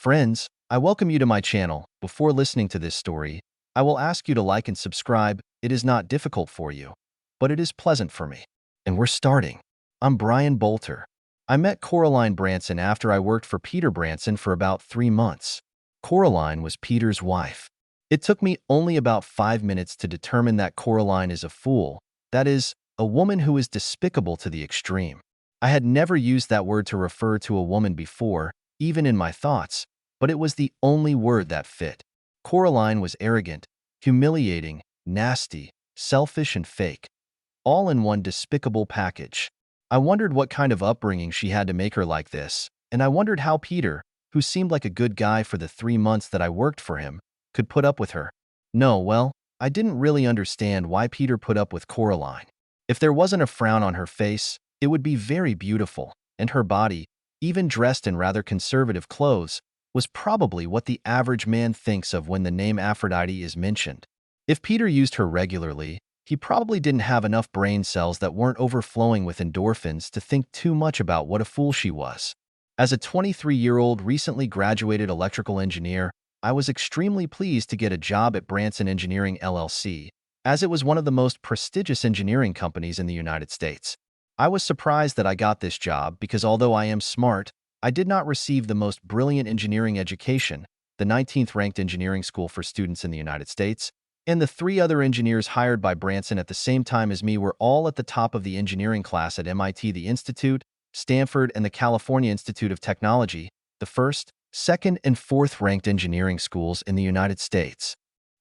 Friends, I welcome you to my channel. Before listening to this story, I will ask you to like and subscribe. It is not difficult for you, but it is pleasant for me. And we're starting. I'm Brian Bolter. I met Coraline Branson after I worked for Peter Branson for about 3 months. Coraline was Peter's wife. It took me only about 5 minutes to determine that Coraline is a fool, that is, a woman who is despicable to the extreme. I had never used that word to refer to a woman before, even in my thoughts, but it was the only word that fit. Coraline was arrogant, humiliating, nasty, selfish, and fake, all in one despicable package. I wondered what kind of upbringing she had to make her like this, and I wondered how Peter, who seemed like a good guy for the 3 months that I worked for him, could put up with her. No, well, I didn't really understand why Peter put up with Coraline. If there wasn't a frown on her face, it would be very beautiful, and her body, even dressed in rather conservative clothes, was probably what the average man thinks of when the name Aphrodite is mentioned. If Peter used her regularly, he probably didn't have enough brain cells that weren't overflowing with endorphins to think too much about what a fool she was. As a 23-year-old recently graduated electrical engineer, I was extremely pleased to get a job at Branson Engineering LLC, as it was one of the most prestigious engineering companies in the United States. I was surprised that I got this job because although I am smart, I did not receive the most brilliant engineering education, the 19th ranked engineering school for students in the United States, and the 3 other engineers hired by Branson at the same time as me were all at the top of the engineering class at MIT, the Institute, Stanford, and the California Institute of Technology, the first, second, and fourth ranked engineering schools in the United States.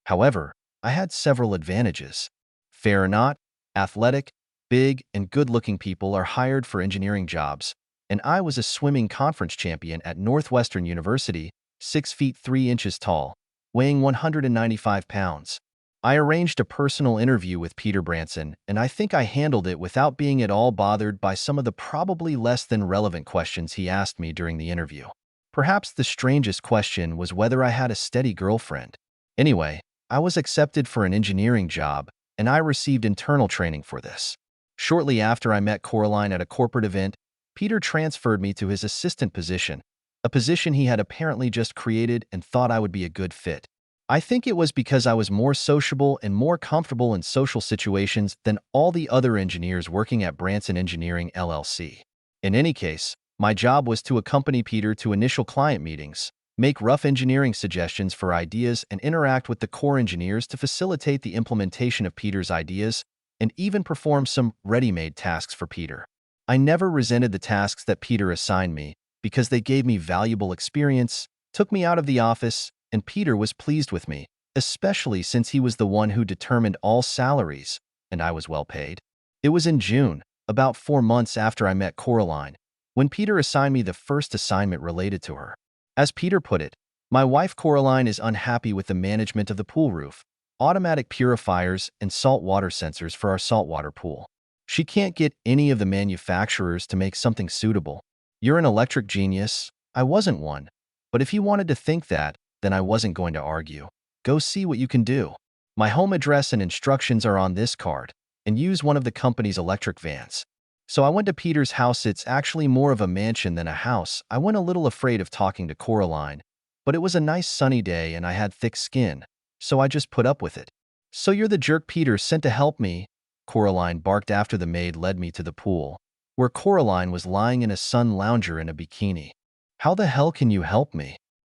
However, I had several advantages. Fair or not, athletic, big, and good-looking people are hired for engineering jobs, and I was a swimming conference champion at Northwestern University, 6 feet 3 inches tall, weighing 195 pounds. I arranged a personal interview with Peter Branson, and I think I handled it without being at all bothered by some of the probably less than relevant questions he asked me during the interview. Perhaps the strangest question was whether I had a steady girlfriend. Anyway, I was accepted for an engineering job, and I received internal training for this. Shortly after I met Coraline at a corporate event, Peter transferred me to his assistant position, a position he had apparently just created and thought I would be a good fit. I think it was because I was more sociable and more comfortable in social situations than all the other engineers working at Branson Engineering LLC. In any case, my job was to accompany Peter to initial client meetings, make rough engineering suggestions for ideas, and interact with the core engineers to facilitate the implementation of Peter's ideas, and even perform some ready-made tasks for Peter. I never resented the tasks that Peter assigned me because they gave me valuable experience, took me out of the office, and Peter was pleased with me, especially since he was the one who determined all salaries, and I was well paid. It was in June, about 4 months after I met Coraline, when Peter assigned me the first assignment related to her. As Peter put it, my wife Coraline is unhappy with the management of the pool roof, automatic purifiers, and saltwater sensors for our saltwater pool. She can't get any of the manufacturers to make something suitable. You're an electric genius. I wasn't one. But if he wanted to think that, then I wasn't going to argue. Go see what you can do. My home address and instructions are on this card, and use one of the company's electric vans. So I went to Peter's house. It's actually more of a mansion than a house. I went a little afraid of talking to Coraline, but it was a nice sunny day and I had thick skin, so I just put up with it. So you're the jerk Peter sent to help me? Coraline barked after the maid led me to the pool, where Coraline was lying in a sun lounger in a bikini. How the hell can you help me?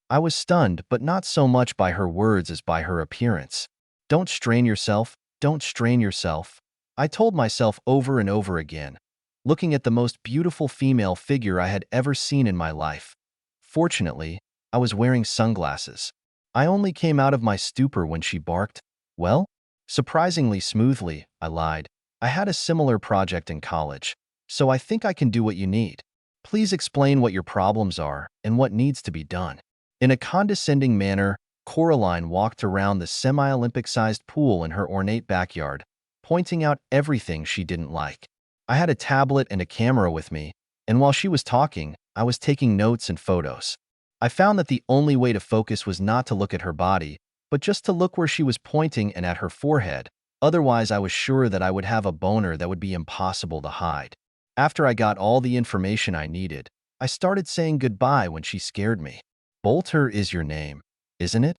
I was stunned, but not so much by her words as by her appearance. Don't strain yourself, don't strain yourself, I told myself over and over again, looking at the most beautiful female figure I had ever seen in my life. Fortunately, I was wearing sunglasses. I only came out of my stupor when she barked. Well, surprisingly smoothly, I lied. I had a similar project in college, so I think I can do what you need. Please explain what your problems are and what needs to be done. In a condescending manner, Coraline walked around the semi-Olympic-sized pool in her ornate backyard, pointing out everything she didn't like. I had a tablet and a camera with me, and while she was talking, I was taking notes and photos. I found that the only way to focus was not to look at her body, but just to look where she was pointing and at her forehead. Otherwise, I was sure that I would have a boner that would be impossible to hide. After I got all the information I needed, I started saying goodbye when she scared me. Bolter is your name, isn't it?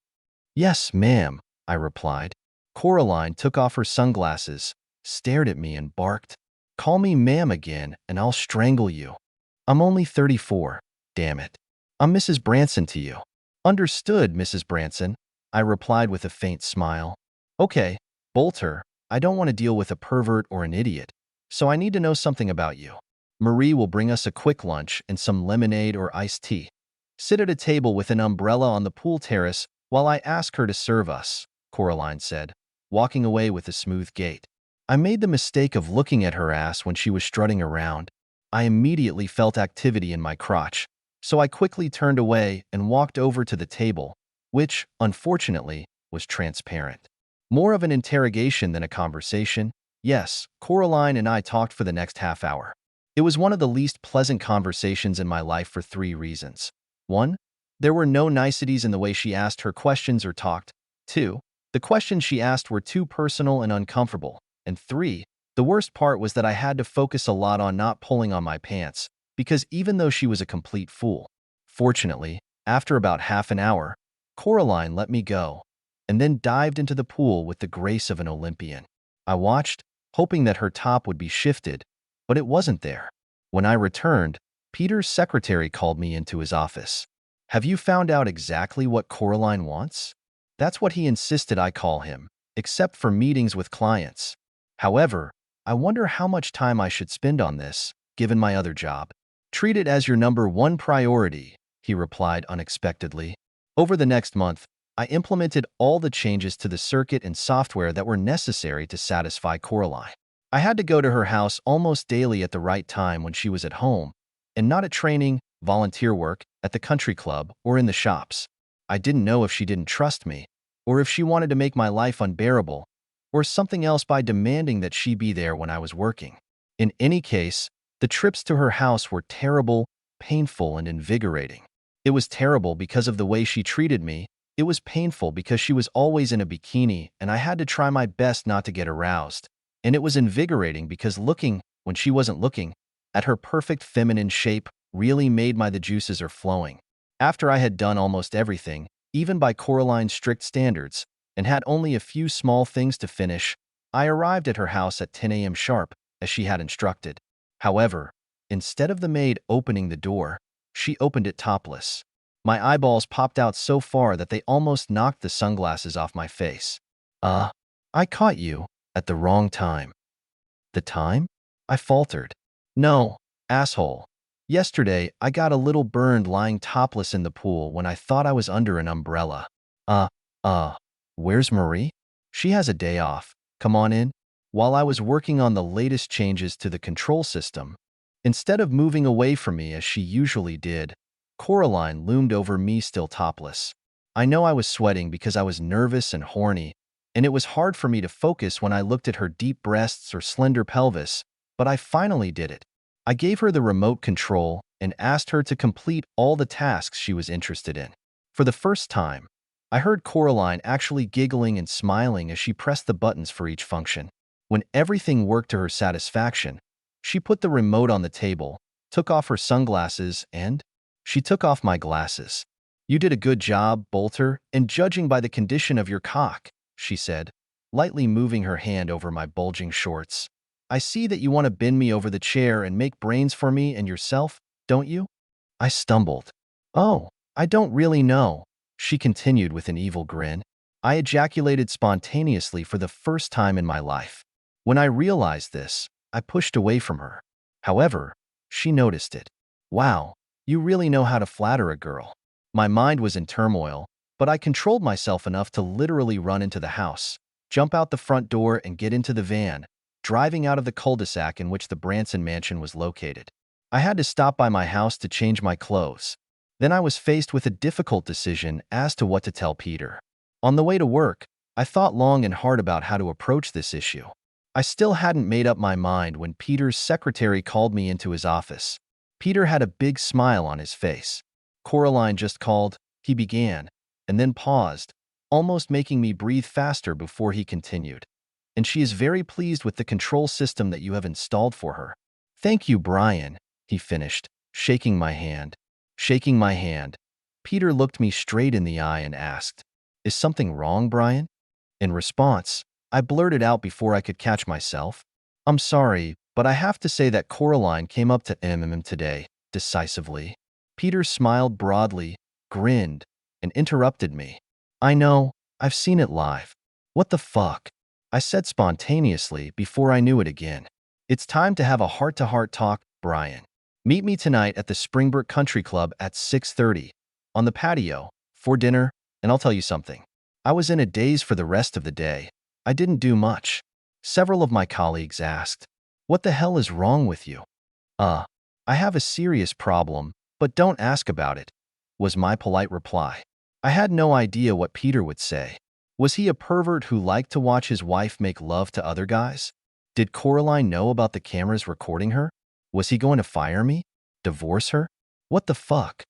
Yes, ma'am, I replied. Coraline took off her sunglasses, stared at me, and barked, "Call me ma'am again, and I'll strangle you." I'm only 34, damn it. I'm Mrs. Branson to you. Understood, Mrs. Branson, I replied with a faint smile. Okay, Bolter, I don't want to deal with a pervert or an idiot, so I need to know something about you. Marie will bring us a quick lunch and some lemonade or iced tea. Sit at a table with an umbrella on the pool terrace while I ask her to serve us, Coraline said, walking away with a smooth gait. I made the mistake of looking at her ass when she was strutting around. I immediately felt activity in my crotch, so I quickly turned away and walked over to the table, which, unfortunately, was transparent. More of an interrogation than a conversation. Yes, Coraline and I talked for the next half hour. It was one of the least pleasant conversations in my life for 3 reasons. 1. There were no niceties in the way she asked her questions or talked. 2. The questions she asked were too personal and uncomfortable. And 3. The worst part was that I had to focus a lot on not pulling on my pants, because even though she was a complete fool, fortunately, after about half an hour, Coraline let me go, and then dived into the pool with the grace of an Olympian. I watched, hoping that her top would be shifted, but it wasn't there. When I returned, Peter's secretary called me into his office. Have you found out exactly what Coraline wants? That's what he insisted I call him, except for meetings with clients. However, I wonder how much time I should spend on this, given my other job. Treat it as your #1 priority, he replied unexpectedly. Over the next month, I implemented all the changes to the circuit and software that were necessary to satisfy Coraline. I had to go to her house almost daily at the right time when she was at home, and not at training, volunteer work, at the country club, or in the shops. I didn't know if she didn't trust me, or if she wanted to make my life unbearable, or something else by demanding that she be there when I was working. In any case, the trips to her house were terrible, painful, and invigorating. It was terrible because of the way she treated me. It was painful because she was always in a bikini and I had to try my best not to get aroused. And it was invigorating because looking, when she wasn't looking, at her perfect feminine shape really made the juices are flowing. After I had done almost everything, even by Coraline's strict standards, and had only a few small things to finish, I arrived at her house at 10 a.m. sharp, as she had instructed. However, instead of the maid opening the door, she opened it topless. My eyeballs popped out so far that they almost knocked the sunglasses off my face. I caught you at the wrong time. The time? I faltered. No, asshole. Yesterday, I got a little burned lying topless in the pool when I thought I was under an umbrella. Where's Marie? She has a day off. Come on in. While I was working on the latest changes to the control system, instead of moving away from me as she usually did, Coraline loomed over me still topless. I know I was sweating because I was nervous and horny, and it was hard for me to focus when I looked at her deep breasts or slender pelvis, but I finally did it. I gave her the remote control and asked her to complete all the tasks she was interested in. For the first time, I heard Coraline actually giggling and smiling as she pressed the buttons for each function. When everything worked to her satisfaction, she put the remote on the table, took off her sunglasses, and she took off my glasses. You did a good job, Bolter, and judging by the condition of your cock, she said, lightly moving her hand over my bulging shorts. I see that you want to bend me over the chair and make brains for me and yourself, don't you? I stumbled. Oh, I don't really know, she continued with an evil grin. I ejaculated spontaneously for the first time in my life. When I realized this, I pushed away from her. However, she noticed it. Wow, you really know how to flatter a girl. My mind was in turmoil, but I controlled myself enough to literally run into the house, jump out the front door and get into the van, driving out of the cul-de-sac in which the Branson mansion was located. I had to stop by my house to change my clothes. Then I was faced with a difficult decision as to what to tell Peter. On the way to work, I thought long and hard about how to approach this issue. I still hadn't made up my mind when Peter's secretary called me into his office. Peter had a big smile on his face. Coraline just called, he began, and then paused, almost making me breathe faster before he continued. And she is very pleased with the control system that you have installed for her. Thank you, Brian, he finished, shaking my hand. Shaking my hand. Peter looked me straight in the eye and asked, "Is something wrong, Brian?" In response, I blurted out before I could catch myself, "I'm sorry, but I have to say that Coraline came up to today, decisively." Peter smiled broadly, grinned, and interrupted me. "I know, I've seen it live." "What the fuck?" I said spontaneously before I knew it again. "It's time to have a heart-to-heart talk, Brian. Meet me tonight at the Springbrook Country Club at 6:30 on the patio for dinner, and I'll tell you something. I was in a daze for the rest of the day. I didn't do much." Several of my colleagues asked, "What the hell is wrong with you?" I have a serious problem, but don't ask about it," was my polite reply. I had no idea what Peter would say. Was he a pervert who liked to watch his wife make love to other guys? Did Coraline know about the cameras recording her? Was he going to fire me? Divorce her? What the fuck?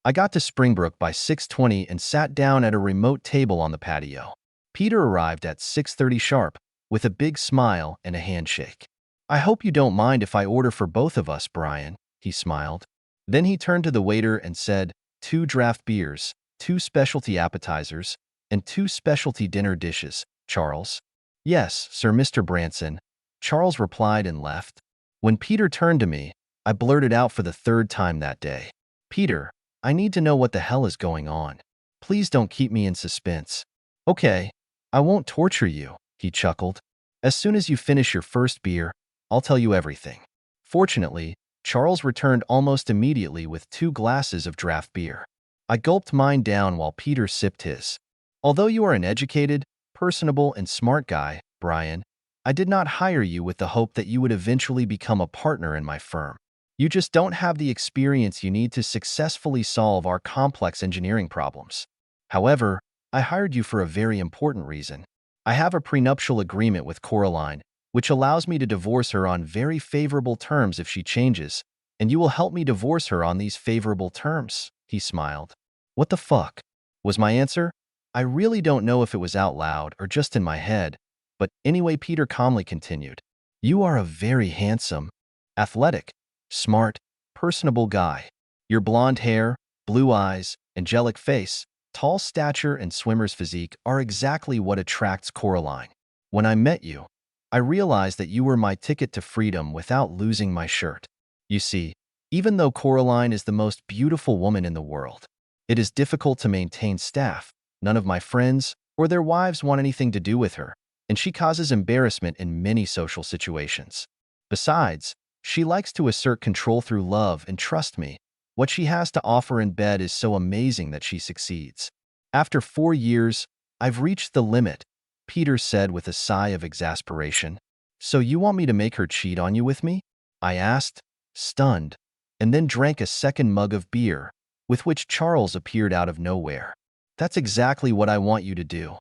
I got to Springbrook by 6:20 and sat down at a remote table on the patio. Peter arrived at 6:30 sharp, with a big smile and a handshake. "I hope you don't mind if I order for both of us, Brian," he smiled. Then he turned to the waiter and said, "2 draft beers, 2 specialty appetizers, and 2 specialty dinner dishes, Charles." "Yes, sir, Mr. Branson," Charles replied and left. When Peter turned to me, I blurted out for the 3rd time that day, "Peter, I need to know what the hell is going on. Please don't keep me in suspense." "Okay, I won't torture you," he chuckled. "As soon as you finish your first beer, I'll tell you everything." Fortunately, Charles returned almost immediately with 2 glasses of draft beer. I gulped mine down while Peter sipped his. "Although you are an educated, personable, and smart guy, Brian, I did not hire you with the hope that you would eventually become a partner in my firm. You just don't have the experience you need to successfully solve our complex engineering problems. However, I hired you for a very important reason. I have a prenuptial agreement with Coraline, which allows me to divorce her on very favorable terms if she changes, and you will help me divorce her on these favorable terms," he smiled. "What the fuck?" was my answer. I really don't know if it was out loud or just in my head, but anyway, Peter calmly continued, "You are a very handsome, athletic, smart, personable guy. Your blonde hair, blue eyes, angelic face, tall stature, and swimmer's physique are exactly what attracts Coraline. When I met you, I realized that you were my ticket to freedom without losing my shirt. You see, even though Coraline is the most beautiful woman in the world, it is difficult to maintain staff. None of my friends or their wives want anything to do with her, and she causes embarrassment in many social situations. Besides, she likes to assert control through love, and trust me, what she has to offer in bed is so amazing that she succeeds. After 4 years, I've reached the limit," Peter said with a sigh of exasperation. "So you want me to make her cheat on you with me?" I asked, stunned, and then drank a second mug of beer, with which Charles appeared out of nowhere. "That's exactly what I want you to do.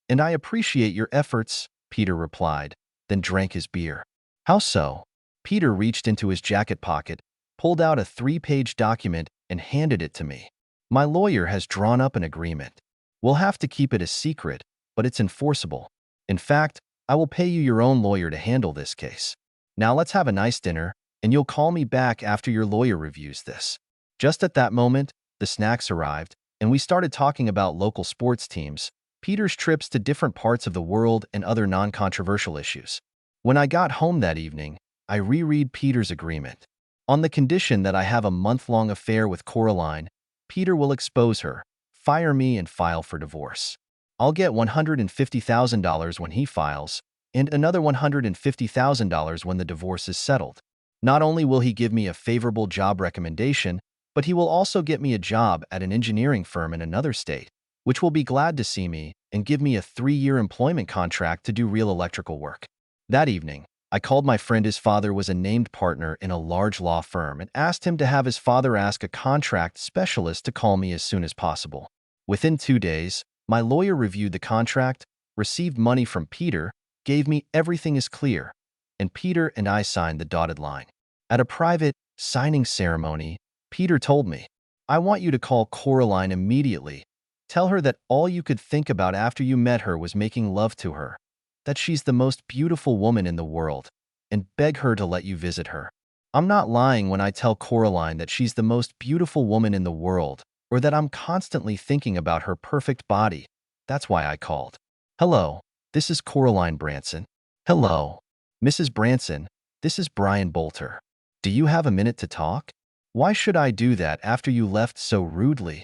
And I appreciate your efforts," Peter replied, then drank his beer. "How so?" Peter reached into his jacket pocket, pulled out a 3-page document, and handed it to me. "My lawyer has drawn up an agreement. We'll have to keep it a secret, but it's enforceable. In fact, I will pay you your own lawyer to handle this case. Now let's have a nice dinner, and you'll call me back after your lawyer reviews this." Just at that moment, the snacks arrived, and we started talking about local sports teams, Peter's trips to different parts of the world, and other non-controversial issues. When I got home that evening, I reread Peter's agreement. On the condition that I have a month-long affair with Coraline, Peter will expose her, fire me, and file for divorce. I'll get $150,000 when he files, and another $150,000 when the divorce is settled. Not only will he give me a favorable job recommendation, but he will also get me a job at an engineering firm in another state, which will be glad to see me and give me a 3-year employment contract to do real electrical work. That evening, I called my friend. His father was a named partner in a large law firm, and asked him to have his father ask a contract specialist to call me as soon as possible. Within 2 days, my lawyer reviewed the contract, received money from Peter, gave me everything is clear, and Peter and I signed the dotted line. At a private signing ceremony, Peter told me, "I want you to call Coraline immediately. Tell her that all you could think about after you met her was making love to her, that she's the most beautiful woman in the world, and beg her to let you visit her." I'm not lying when I tell Coraline that she's the most beautiful woman in the world, or or that I'm constantly thinking about her perfect body. That's why I called. Hello, this is Coraline Branson. Hello, Mrs. Branson, this is Brian Bolter. Do you have a minute to talk? Why should I do that after you left so rudely?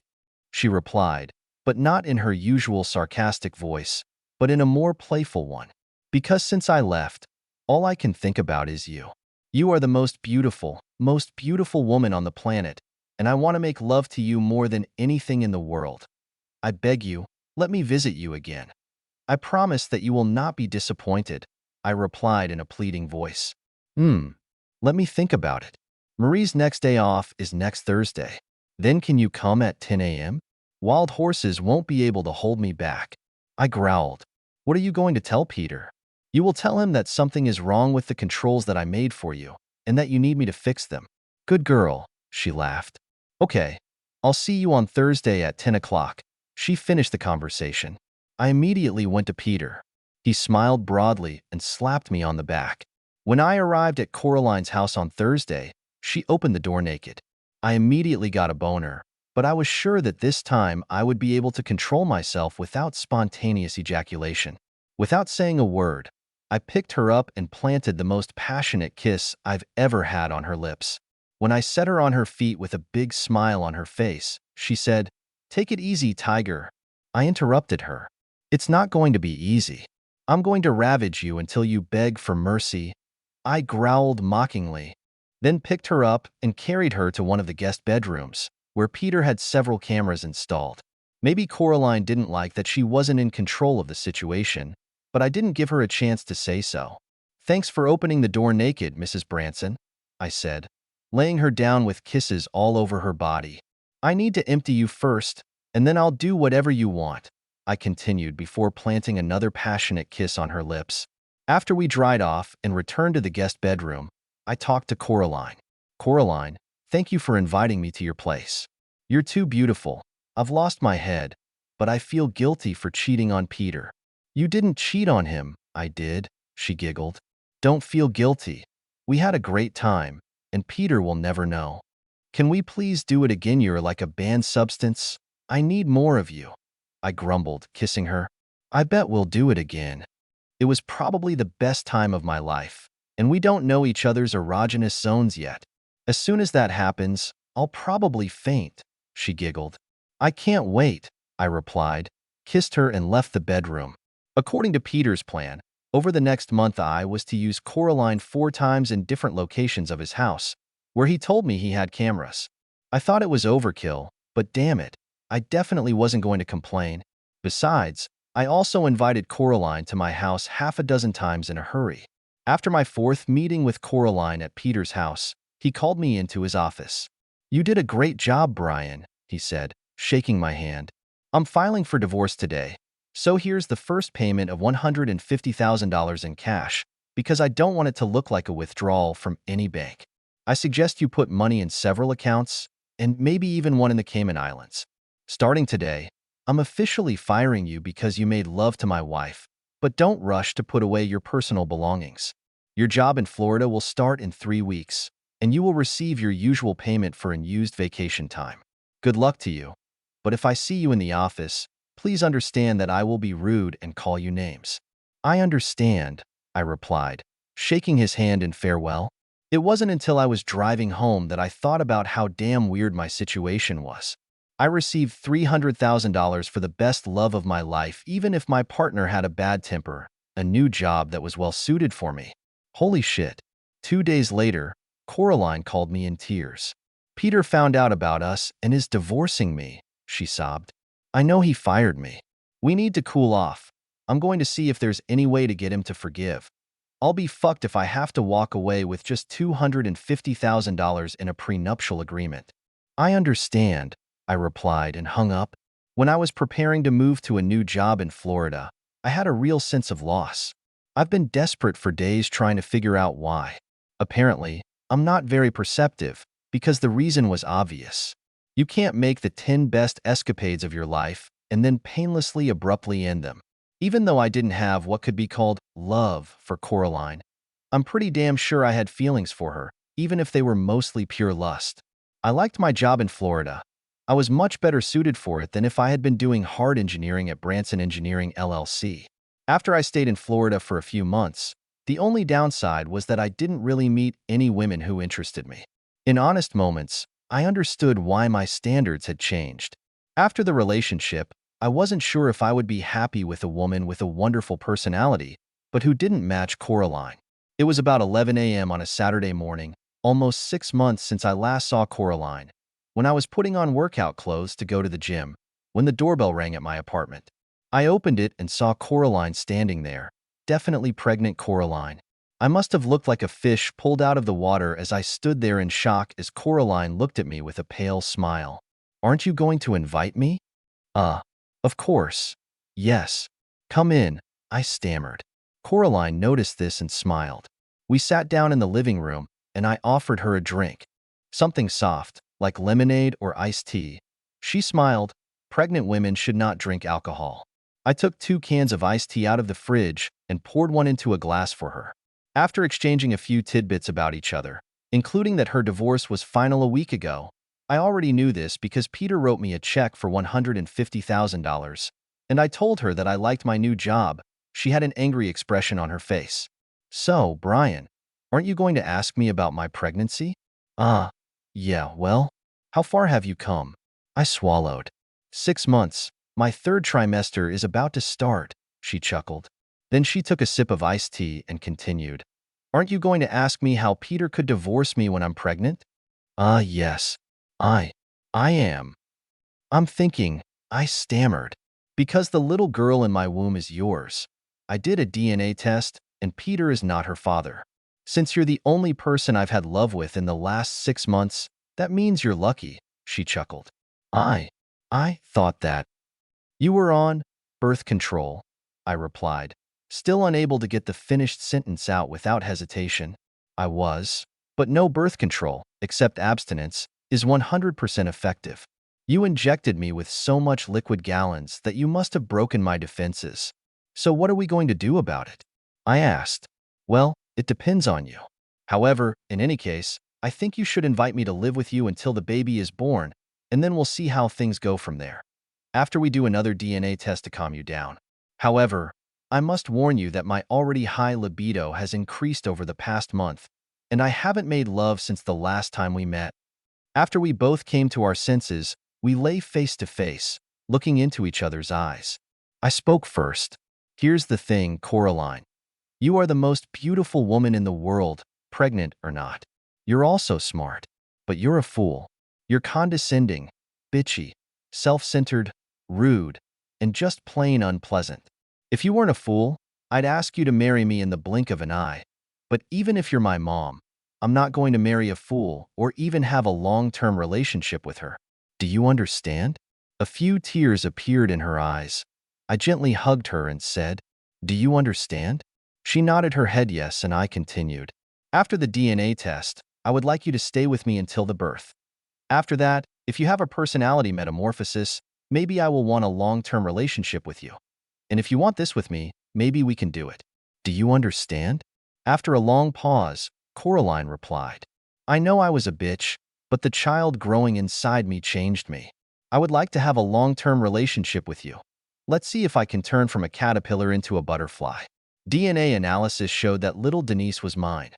She replied, but not in her usual sarcastic voice, but in a more playful one. Because since I left, all I can think about is you. You are the most beautiful woman on the planet, and I want to make love to you more than anything in the world. I beg you, let me visit you again. I promise that you will not be disappointed, I replied in a pleading voice. Let me think about it. Marie's next day off is next Thursday. Then can you come at 10 a.m.? Wild horses won't be able to hold me back. I growled. What are you going to tell Peter? You will tell him that something is wrong with the controls that I made for you, and that you need me to fix them. Good girl, she laughed. Okay, I'll see you on Thursday at 10 o'clock. She finished the conversation. I immediately went to Peter. He smiled broadly and slapped me on the back. When I arrived at Coraline's house on Thursday, she opened the door naked. I immediately got a boner, but I was sure that this time I would be able to control myself without spontaneous ejaculation. Without saying a word, I picked her up and planted the most passionate kiss I've ever had on her lips. When I set her on her feet with a big smile on her face, she said, "Take it easy, Tiger." I interrupted her. "It's not going to be easy. I'm going to ravage you until you beg for mercy." I growled mockingly, then picked her up and carried her to one of the guest bedrooms, where Peter had several cameras installed. Maybe Coraline didn't like that she wasn't in control of the situation, but I didn't give her a chance to say so. "Thanks for opening the door naked, Mrs. Branson," I said, laying her down with kisses all over her body. "I need to empty you first, and then I'll do whatever you want," I continued before planting another passionate kiss on her lips. After we dried off and returned to the guest bedroom, I talked to Coraline. "Coraline, thank you for inviting me to your place. You're too beautiful. I've lost my head, but I feel guilty for cheating on Peter." "You didn't cheat on him." "I did," she giggled. "Don't feel guilty. We had a great time, and Peter will never know. Can we please do it again? You're like a banned substance. I need more of you," I grumbled, kissing her. "I bet we'll do it again. It was probably the best time of my life, and we don't know each other's erogenous zones yet. As soon as that happens, I'll probably faint," she giggled. "I can't wait," I replied, kissed her and left the bedroom. According to Peter's plan, over the next month I was to use Coraline 4 times in different locations of his house, where he told me he had cameras. I thought it was overkill, but damn it, I definitely wasn't going to complain. Besides, I also invited Coraline to my house half a dozen times in a hurry. After my 4th meeting with Coraline at Peter's house, he called me into his office. "You did a great job, Brian," he said, shaking my hand. "I'm filing for divorce today, so here's the first payment of $150,000 in cash, because I don't want it to look like a withdrawal from any bank. I suggest you put money in several accounts, and maybe even one in the Cayman Islands. Starting today, I'm officially firing you because you made love to my wife, but don't rush to put away your personal belongings. Your job in Florida will start in 3 weeks, and you will receive your usual payment for unused vacation time. Good luck to you, but if I see you in the office, please understand that I will be rude and call you names." "I understand," I replied, shaking his hand in farewell. It wasn't until I was driving home that I thought about how damn weird my situation was. I received $300,000 for the best love of my life, even if my partner had a bad temper, a new job that was well suited for me. Holy shit. 2 days later, Coraline called me in tears. "Peter found out about us and is divorcing me," she sobbed. "I know he fired me. We need to cool off. I'm going to see if there's any way to get him to forgive. I'll be fucked if I have to walk away with just $250,000 in a prenuptial agreement." "I understand," I replied and hung up. When I was preparing to move to a new job in Florida, I had a real sense of loss. I've been desperate for days trying to figure out why. Apparently, I'm not very perceptive, because the reason was obvious. You can't make the 10 best escapades of your life and then painlessly abruptly end them. Even though I didn't have what could be called love for Coraline, I'm pretty damn sure I had feelings for her, even if they were mostly pure lust. I liked my job in Florida. I was much better suited for it than if I had been doing hard engineering at Branson Engineering LLC. After I stayed in Florida for a few months, the only downside was that I didn't really meet any women who interested me. In honest moments, I understood why my standards had changed. After the relationship, I wasn't sure if I would be happy with a woman with a wonderful personality, but who didn't match Coraline. It was about 11 a.m. on a Saturday morning, almost 6 months since I last saw Coraline, when I was putting on workout clothes to go to the gym, when the doorbell rang at my apartment. I opened it and saw Coraline standing there, definitely pregnant Coraline. I must have looked like a fish pulled out of the water as I stood there in shock as Coraline looked at me with a pale smile. "Aren't you going to invite me?" Of course. Yes. Come in," I stammered. Coraline noticed this and smiled. We sat down in the living room, and I offered her a drink. Something soft, like lemonade or iced tea. She smiled. Pregnant women should not drink alcohol. I took 2 cans of iced tea out of the fridge and poured one into a glass for her. After exchanging a few tidbits about each other, including that her divorce was final a week ago, I already knew this because Peter wrote me a check for $150,000, and I told her that I liked my new job. She had an angry expression on her face. "So, Brian, aren't you going to ask me about my pregnancy?" Yeah, well, how far have you come?" I swallowed. 6 months. My 3rd trimester is about to start," she chuckled. Then she took a sip of iced tea and continued. "Aren't you going to ask me how Peter could divorce me when I'm pregnant?" Yes. I am. I'm thinking," I stammered. "Because the little girl in my womb is yours. I did a DNA test, and Peter is not her father. Since you're the only person I've had love with in the last 6 months, that means you're lucky," she chuckled. I thought that you were on birth control," I replied, still unable to get the finished sentence out without hesitation. "I was, but no birth control, except abstinence, is 100% effective. You injected me with so much liquid gallons that you must have broken my defenses. So what are we going to do about it?" I asked. "Well, it depends on you. However, in any case, I think you should invite me to live with you until the baby is born, and then we'll see how things go from there. After we do another DNA test to calm you down. However, I must warn you that my already high libido has increased over the past month, and I haven't made love since the last time we met." After we both came to our senses, we lay face to face, looking into each other's eyes. I spoke first. "Here's the thing, Coraline. You are the most beautiful woman in the world, pregnant or not. You're also smart, but you're a fool. You're condescending, bitchy, self-centered, rude, and just plain unpleasant. If you weren't a fool, I'd ask you to marry me in the blink of an eye. But even if you're my mom, I'm not going to marry a fool or even have a long-term relationship with her. Do you understand?" A few tears appeared in her eyes. I gently hugged her and said, "Do you understand?" She nodded her head yes, and I continued. "After the DNA test, I would like you to stay with me until the birth. After that, if you have a personality metamorphosis, maybe I will want a long-term relationship with you. And if you want this with me, maybe we can do it. Do you understand?" After a long pause, Coraline replied, "I know I was a bitch, but the child growing inside me changed me. I would like to have a long-term relationship with you. Let's see if I can turn from a caterpillar into a butterfly." DNA analysis showed that little Denise was mine.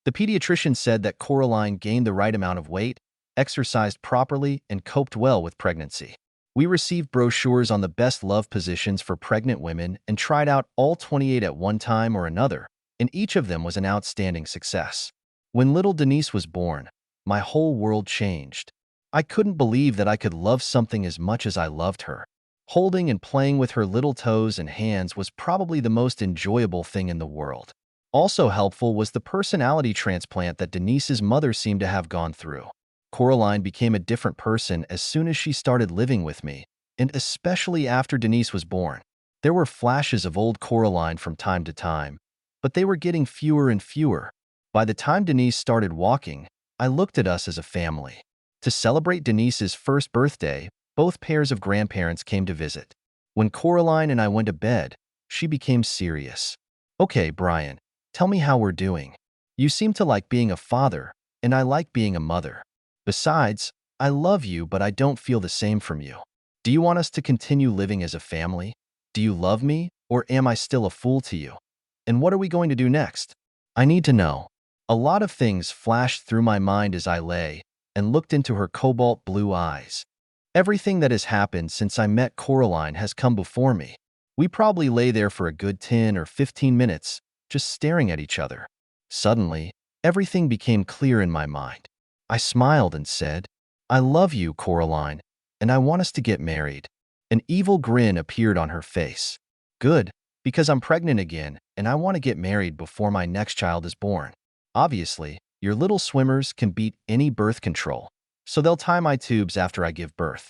The pediatrician said that Coraline gained the right amount of weight, exercised properly, and coped well with pregnancy. We received brochures on the best love positions for pregnant women and tried out all 28 at one time or another, and each of them was an outstanding success. When little Denise was born, my whole world changed. I couldn't believe that I could love something as much as I loved her. Holding and playing with her little toes and hands was probably the most enjoyable thing in the world. Also helpful was the personality transplant that Denise's mother seemed to have gone through. Coraline became a different person as soon as she started living with me, and especially after Denise was born. There were flashes of old Coraline from time to time, but they were getting fewer and fewer. By the time Denise started walking, I looked at us as a family. To celebrate Denise's first birthday, both pairs of grandparents came to visit. When Coraline and I went to bed, she became serious. "Okay, Brian, tell me how we're doing. You seem to like being a father, and I like being a mother. Besides, I love you, but I don't feel the same from you. Do you want us to continue living as a family? Do you love me, or am I still a fool to you? And what are we going to do next? I need to know. A lot of things flashed through my mind as I lay and looked into her cobalt blue eyes. Everything that has happened since I met Coraline has come before me. We probably lay there for a good 10 or 15 minutes, just staring at each other. Suddenly, everything became clear in my mind. I smiled and said, I love you, Coraline, and I want us to get married. An evil grin appeared on her face. Good, because I'm pregnant again, and I want to get married before my next child is born. Obviously, your little swimmers can beat any birth control, so they'll tie my tubes after I give birth.